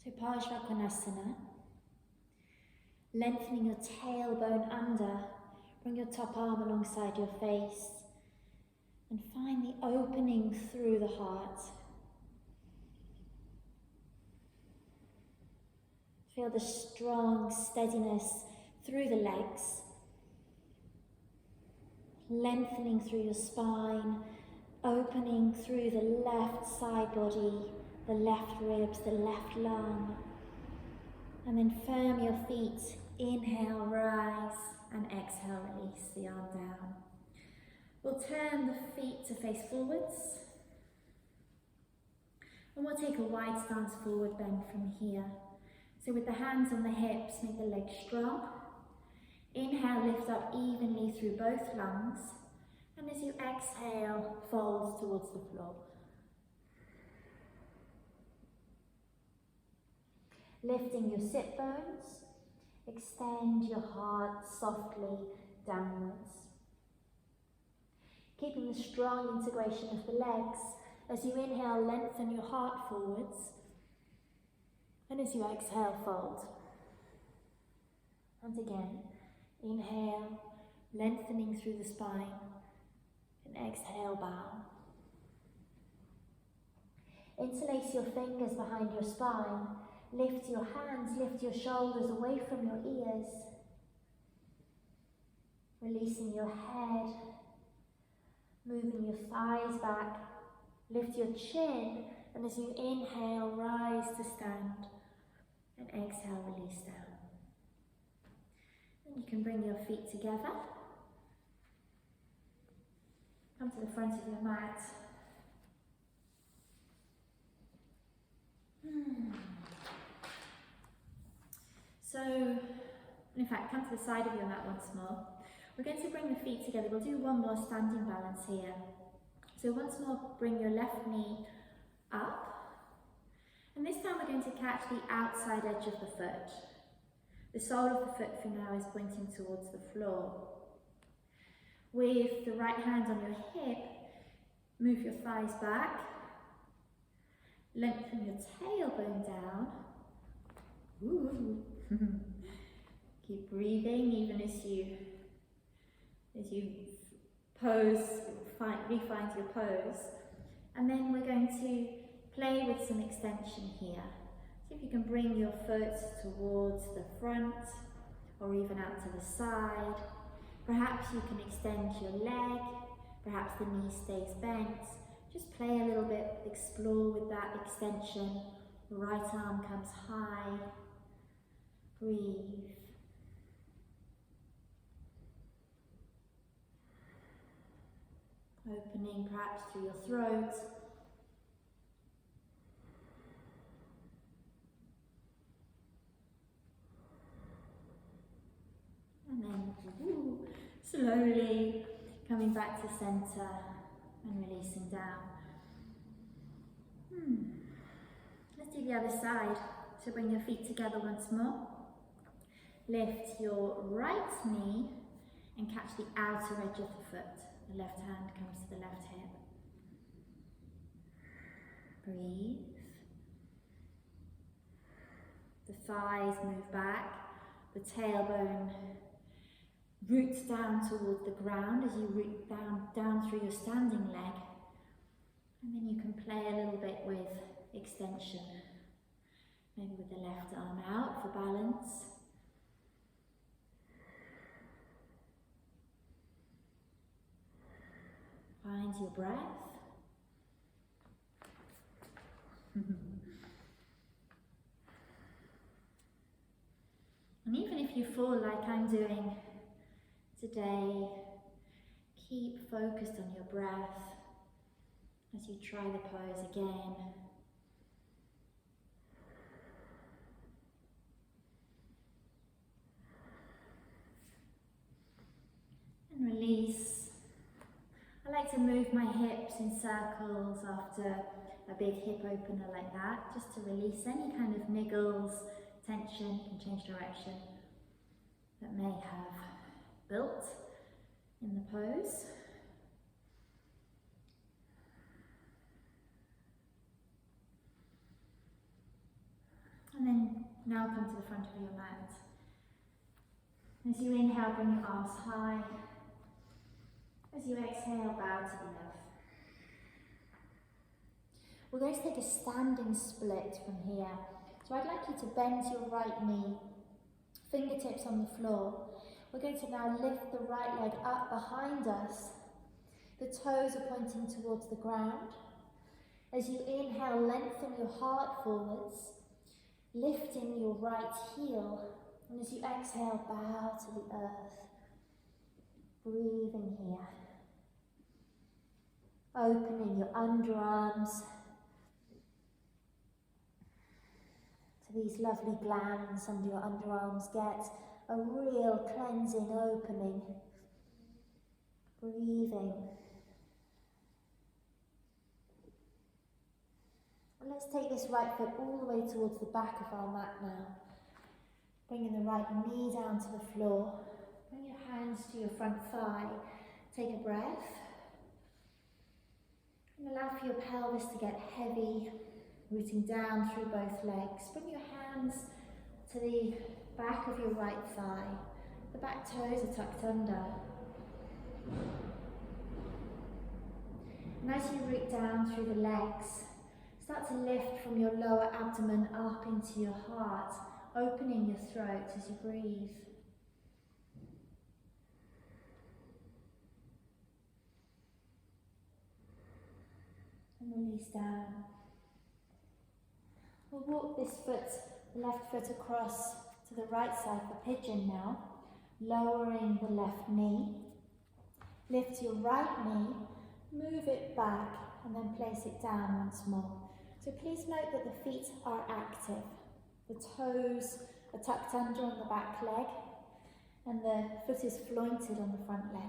So Parsvakonasana, lengthening your tailbone under, bring your top arm alongside your face and find the opening through the heart. Feel the strong steadiness through the legs, lengthening through your spine, opening through the left side body, the left ribs, the left lung. And then firm your feet. Inhale, rise, and exhale, release the arm down. We'll turn the feet to face forwards. And we'll take a wide stance forward bend from here. So with the hands on the hips, make the legs strong. Inhale, lift up evenly through both lungs. And as you exhale, fold towards the floor. Lifting your sit bones, extend your heart softly downwards. Keeping the strong integration of the legs. As you inhale, lengthen your heart forwards. And as you exhale, fold. And again, inhale, lengthening through the spine. And exhale, bow. Interlace your fingers behind your spine. Lift your hands, lift your shoulders away from your ears. Releasing your head. Moving your thighs back. Lift your chin. And as you inhale, rise to stand. And exhale, release down. And you can bring your feet together. Come to the front of your mat. So, in fact, come to the side of your mat once more. We're going to bring the feet together. We'll do one more standing balance here. So once more, bring your left knee up. And this time we're going to catch the outside edge of the foot. The sole of the foot for now is pointing towards the floor. With the right hand on your hip, move your thighs back. Lengthen your tailbone down. Ooh. Keep breathing even as you pose, refine your pose. And then we're going to play with some extension here. See if you can bring your foot towards the front or even out to the side. Perhaps you can extend your leg, perhaps the knee stays bent. Just play a little bit, explore with that extension. The right arm comes high. Breathe. Opening perhaps through your throat. And then slowly coming back to center and releasing down. Let's do the other side. So bring your feet together once more. Lift your right knee and catch the outer edge of the foot. The left hand comes to the left hip. Breathe. The thighs move back. The tailbone roots down towards the ground as you root down through your standing leg. And then you can play a little bit with extension. Maybe with the left arm out for balance. Find your breath. And even if you fall like I'm doing today, keep focused on your breath as you try the pose again. And release. I like to move my hips in circles after a big hip opener like that, just to release any kind of niggles, tension. You can change direction that may have built in the pose. And Now come to the front of your mat. As you inhale, bring your arms high. As you exhale, bow to the left. We're going to take a standing split from here. So I'd like you to bend your right knee, fingertips on the floor. We're going to now lift the right leg up behind us. The toes are pointing towards the ground. As you inhale, lengthen your heart forwards, lifting your right heel. And as you exhale, bow to the earth. Breathing here. Opening your underarms to these lovely glands under your underarms. Get a real cleansing opening. Breathing. And let's take this right foot all the way towards the back of our mat now. Bringing the right knee down to the floor. Bring your hands to your front thigh. Take a breath. And allow for your pelvis to get heavy, rooting down through both legs. Bring your hands to the back of your right thigh. The back toes are tucked under. And as you root down through the legs, start to lift from your lower abdomen up into your heart, opening your throat as you breathe. And release down. We'll walk this foot, the left foot, across to the right side for pigeon now, lowering the left knee. Lift your right knee, move it back, and then place it down once more. So please note that the feet are active. The toes are tucked under on the back leg, and the foot is flointed on the front leg.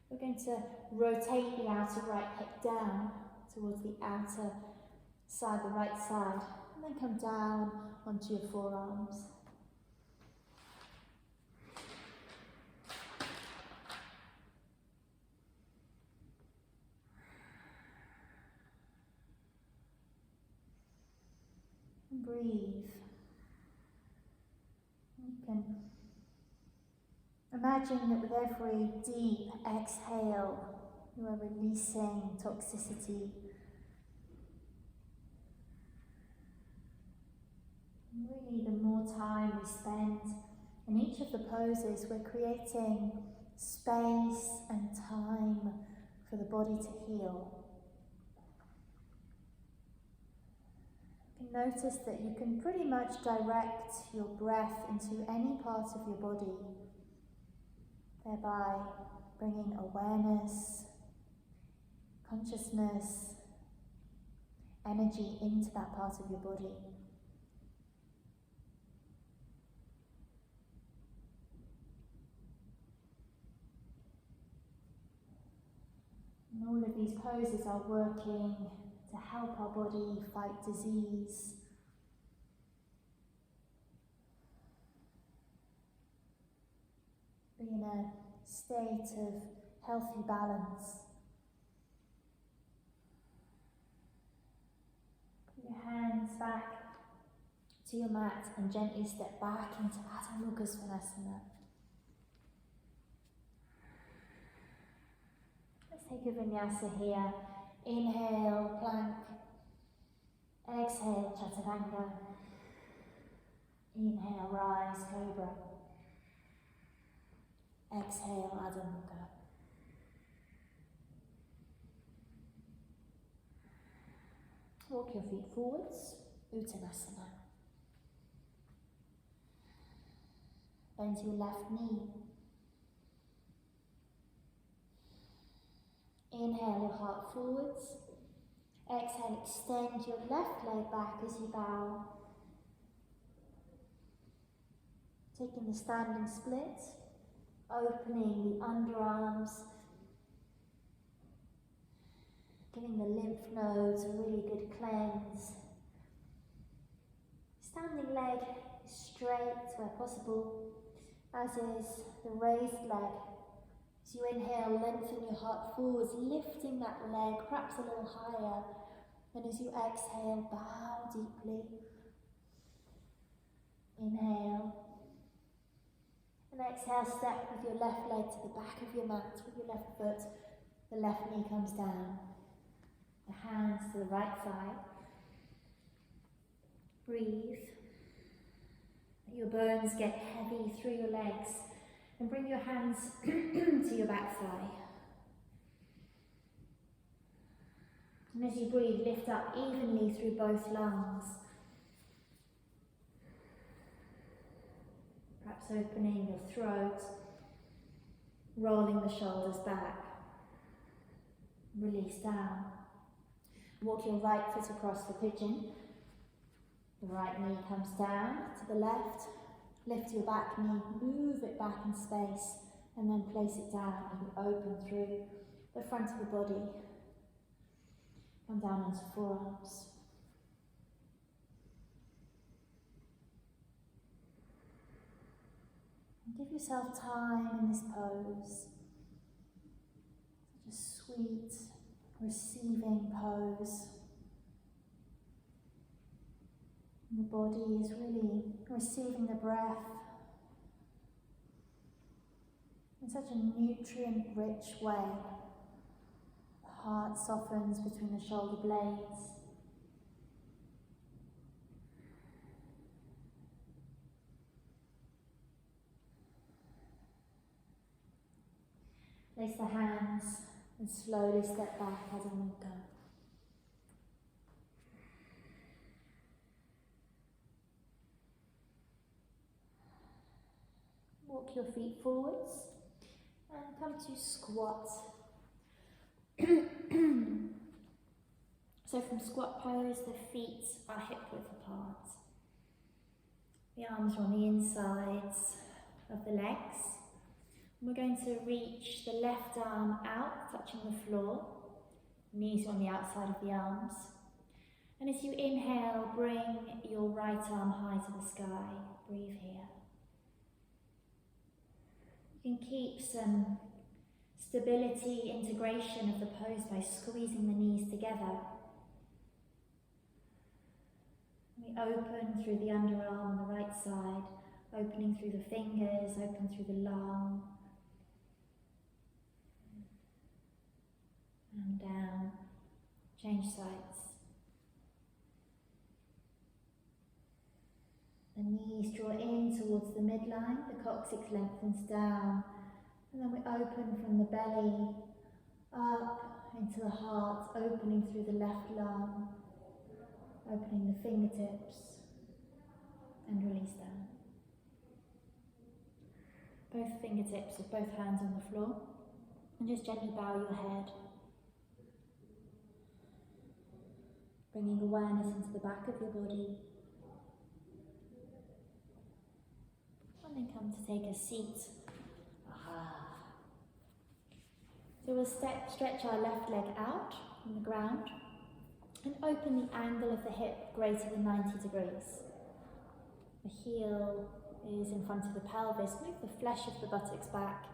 We're going to rotate the outer right hip down towards the outer side, the right side, and then come down onto your forearms. And breathe. You can imagine that with every deep exhale, you are releasing toxicity. And really, the more time we spend in each of the poses, we're creating space and time for the body to heal. You can notice that you can pretty much direct your breath into any part of your body, thereby bringing awareness, consciousness, energy into that part of your body. And all of these poses are working to help our body fight disease. Be in a state of healthy balance. Put your hands back to your mat and gently step back into Adho Mukha Svanasana. Let's take a vinyasa here. Inhale, plank. Exhale, chaturanga. Inhale, rise, cobra. Exhale, Adho Mukha. Walk your feet forwards, Uttanasana. Bend your left knee. Inhale your heart forwards. Exhale, extend your left leg back as you bow. Taking the standing split, opening the underarms, giving the lymph nodes a really good cleanse. Standing leg is straight where possible, as is the raised leg. As you inhale, lengthen your heart forwards, lifting that leg perhaps a little higher, And as you exhale, bow deeply. Inhale. And exhale, step with your left leg to the back of your mat with your left foot. The left knee comes down. The hands to the right side. Breathe. Let your bones get heavy through your legs. And bring your hands to your back thigh. And as you breathe, lift up evenly through both lungs. Perhaps opening your throat, rolling the shoulders back. Release down. Walk your right foot across the pigeon. The right knee comes down to the left. Lift your back knee, move it back in space, and then place it down and open through the front of the body. Come down into forearms. And give yourself time in this pose. Such a sweet, receiving pose. And the body is really receiving the breath in such a nutrient-rich way. The heart softens between the shoulder blades. Place the hands and slowly step back as a mukha. Walk your feet forwards and come to squat. So from squat pose, the feet are hip width apart. The arms are on the insides of the legs. We're going to reach the left arm out, touching the floor. Knees on the outside of the arms. And as you inhale, bring your right arm high to the sky. Breathe here. You can keep some stability, integration of the pose by squeezing the knees together. We open through the underarm on the right side, opening through the fingers, open through the lung, and down. Change sides. The knees draw in towards the midline, the coccyx lengthens down, and then we open from the belly up into the heart, opening through the left lung, opening the fingertips, and release down. Both fingertips with both hands on the floor, and just gently bow your head. Bringing awareness into the back of your body. And then come to take a seat. So we'll stretch our left leg out from the ground and open the angle of the hip greater than 90 degrees. The heel is in front of the pelvis. Move the flesh of the buttocks back.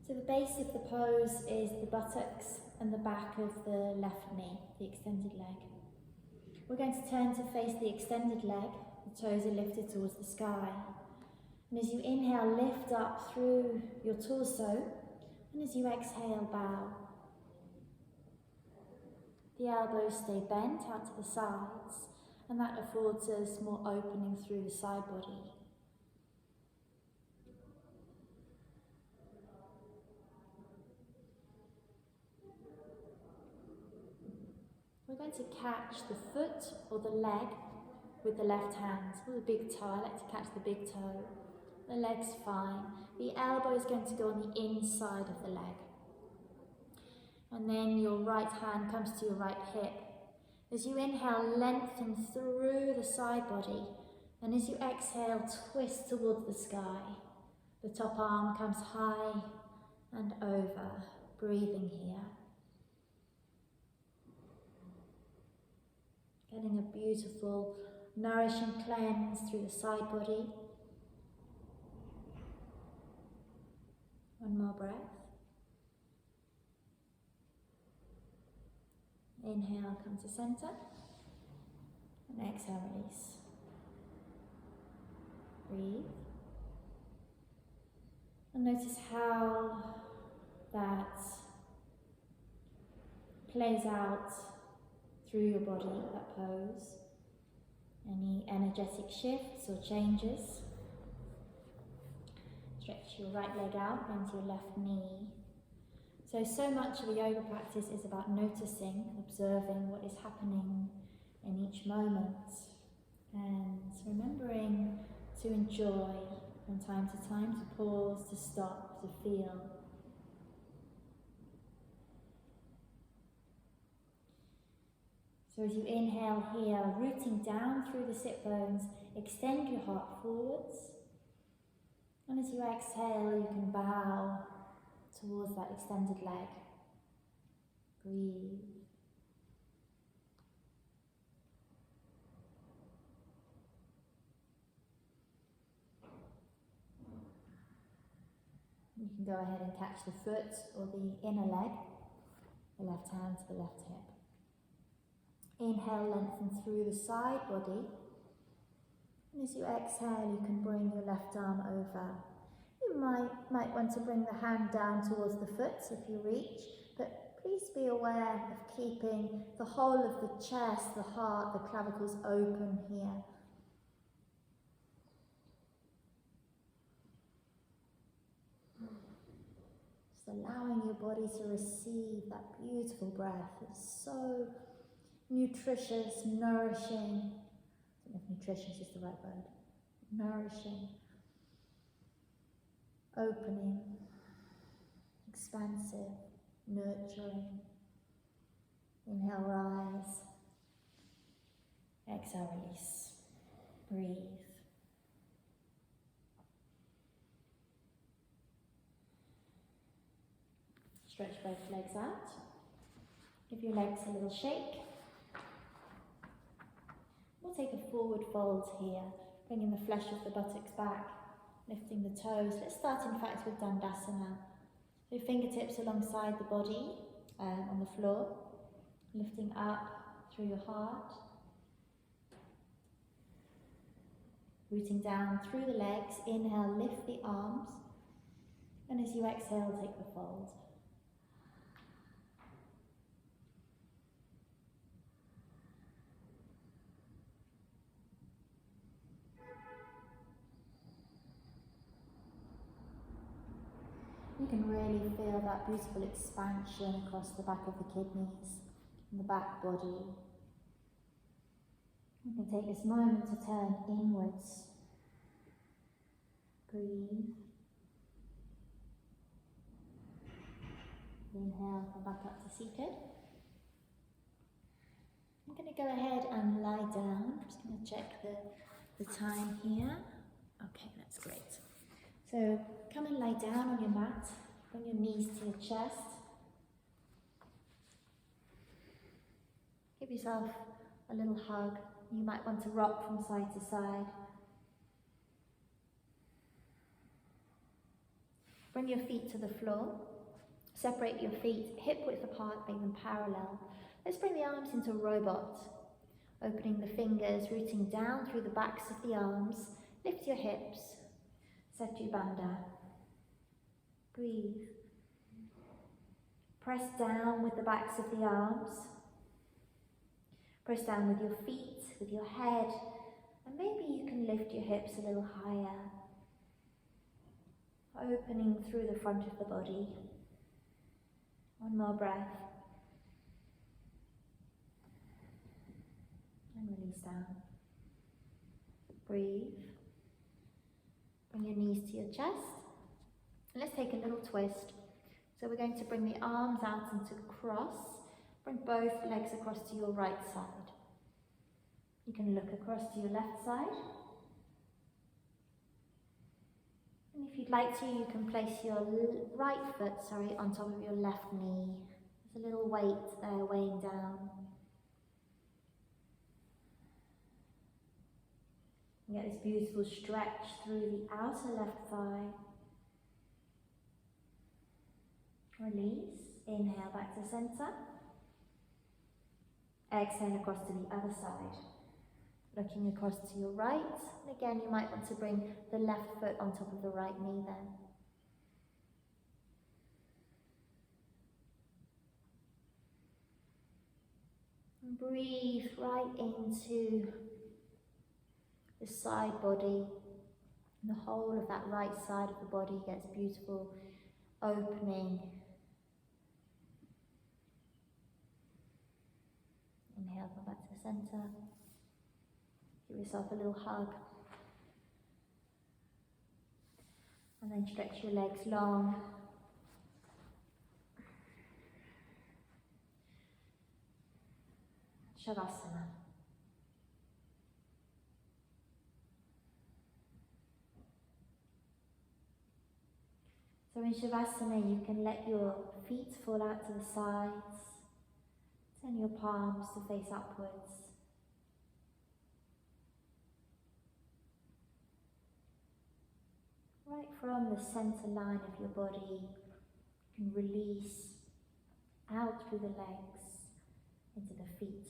So the base of the pose is the buttocks and the back of the left knee, the extended leg. We're going to turn to face the extended leg. The toes are lifted towards the sky. And as you inhale, lift up through your torso. And as you exhale, bow. The elbows stay bent out to the sides, and that affords us more opening through the side body. We're going to catch the foot or the leg with the left hand, or the big toe. I like to catch the big toe. The leg's fine. The elbow is going to go on the inside of the leg. And then your right hand comes to your right hip. As you inhale, lengthen through the side body. And as you exhale, twist towards the sky. The top arm comes high and over, breathing here. Getting a beautiful, nourishing cleanse through the side body. One more breath. Inhale, come to center. And exhale, release. Breathe. And notice how that plays out through your body, that pose. Any energetic shifts or changes. Stretch your right leg out, bend your left knee. So much of the yoga practice is about noticing, observing what is happening in each moment, and remembering to enjoy from time to time, to pause, to stop, to feel. So as you inhale here, rooting down through the sit bones, extend your heart forwards. And as you exhale, you can bow towards that extended leg. Breathe. You can go ahead and catch the foot or the inner leg, the left hand to the left hip. Inhale, lengthen through the side body. And as you exhale, you can bring your left arm over. You might want to bring the hand down towards the foot if you reach, but please be aware of keeping the whole of the chest, the heart, the clavicles open here. Just allowing your body to receive that beautiful breath. It's so nutritious, nourishing. I don't know if nutritious is the right word. Nourishing, opening, expansive, nurturing. Inhale, rise. Exhale, release. Breathe. Stretch both legs out. Give your legs a little shake. We'll take a forward fold here, bringing the flesh of the buttocks back, lifting the toes. Let's start in fact with Dandasana. So fingertips alongside the body on the floor, lifting up through your heart. Rooting down through the legs. Inhale, lift the arms. And as you exhale, take the fold. You can really feel that beautiful expansion across the back of the kidneys and the back body. You can take this moment to turn inwards. Breathe. Inhale, come back up to seated. I'm going to go ahead and lie down. I'm just going to check the time here. Okay, that's great. So come and lie down on your mat, bring your knees to your chest. Give yourself a little hug. You might want to rock from side to side. Bring your feet to the floor. Separate your feet hip width apart, make them parallel. Let's bring the arms into robot. Opening the fingers, rooting down through the backs of the arms. Lift your hips. Setu Bandha. Breathe. Press down with the backs of the arms. Press down with your feet, with your head, and maybe you can lift your hips a little higher. Opening through the front of the body. One more breath. And release down. Breathe. Bring your knees to your chest. And let's take a little twist. So we're going to bring the arms out into cross. Bring both legs across to your right side. You can look across to your left side. And if you'd like to, you can place your right foot, on top of your left knee. There's a little weight there weighing down. You get this beautiful stretch through the outer left thigh. Release. Inhale back to center. Exhale across to the other side. Looking across to your right. And again, you might want to bring the left foot on top of the right knee then. And breathe right into the side body. And the whole of that right side of the body gets beautiful opening. Inhale, come back to the center. Give yourself a little hug. And then stretch your legs long. Shavasana. So in Shavasana, you can let your feet fall out to the sides. Turn your palms to face upwards. Right from the center line of your body, you can release out through the legs into the feet.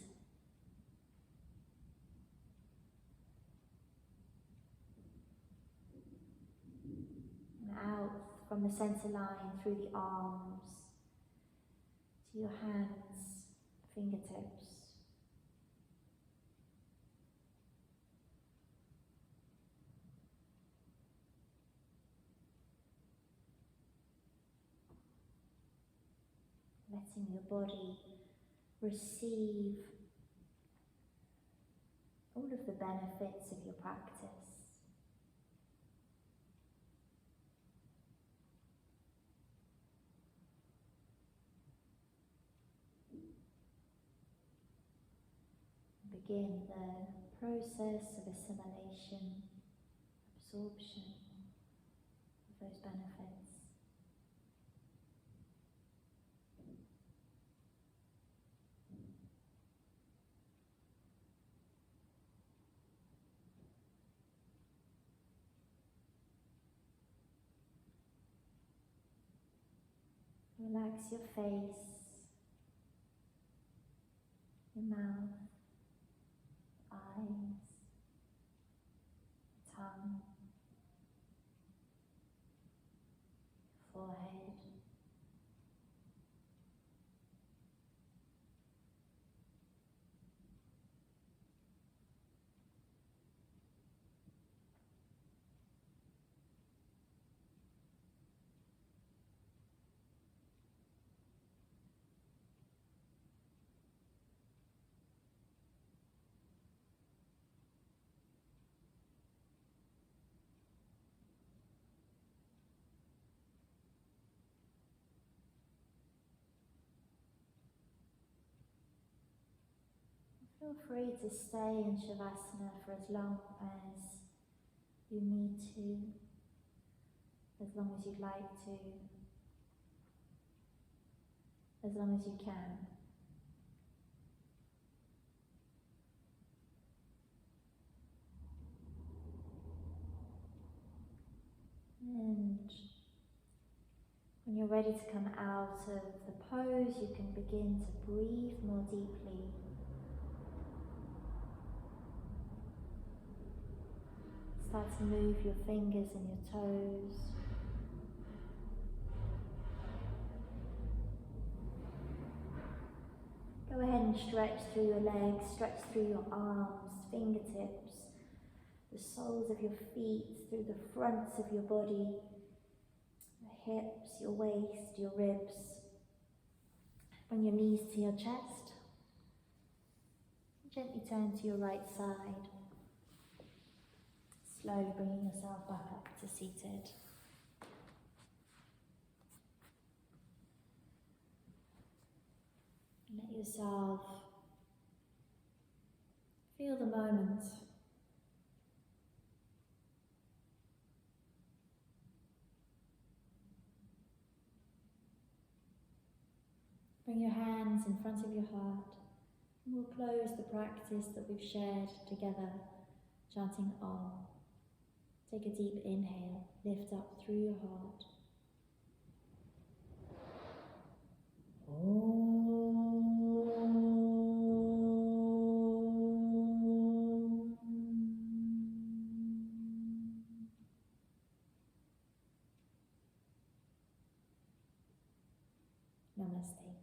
And out from the center line through the arms to your hands, fingertips. Letting your body receive all of the benefits of your practice. Begin the process of assimilation, absorption of those benefits. Relax your face, your mouth, eyes, tongue, forehead. Feel free to stay in Shavasana for as long as you need to, as long as you'd like to, as long as you can. And when you're ready to come out of the pose, you can begin to breathe more deeply. Start to move your fingers and your toes. Go ahead and stretch through your legs, stretch through your arms, fingertips, the soles of your feet, through the fronts of your body, your hips, your waist, your ribs. Bring your knees to your chest. Gently turn to your right side. Slowly bringing yourself back up to seated. Let yourself feel the moment. Bring your hands in front of your heart, and we'll close the practice that we've shared together, chanting Om. Take a deep inhale, lift up through your heart. Om. Namaste.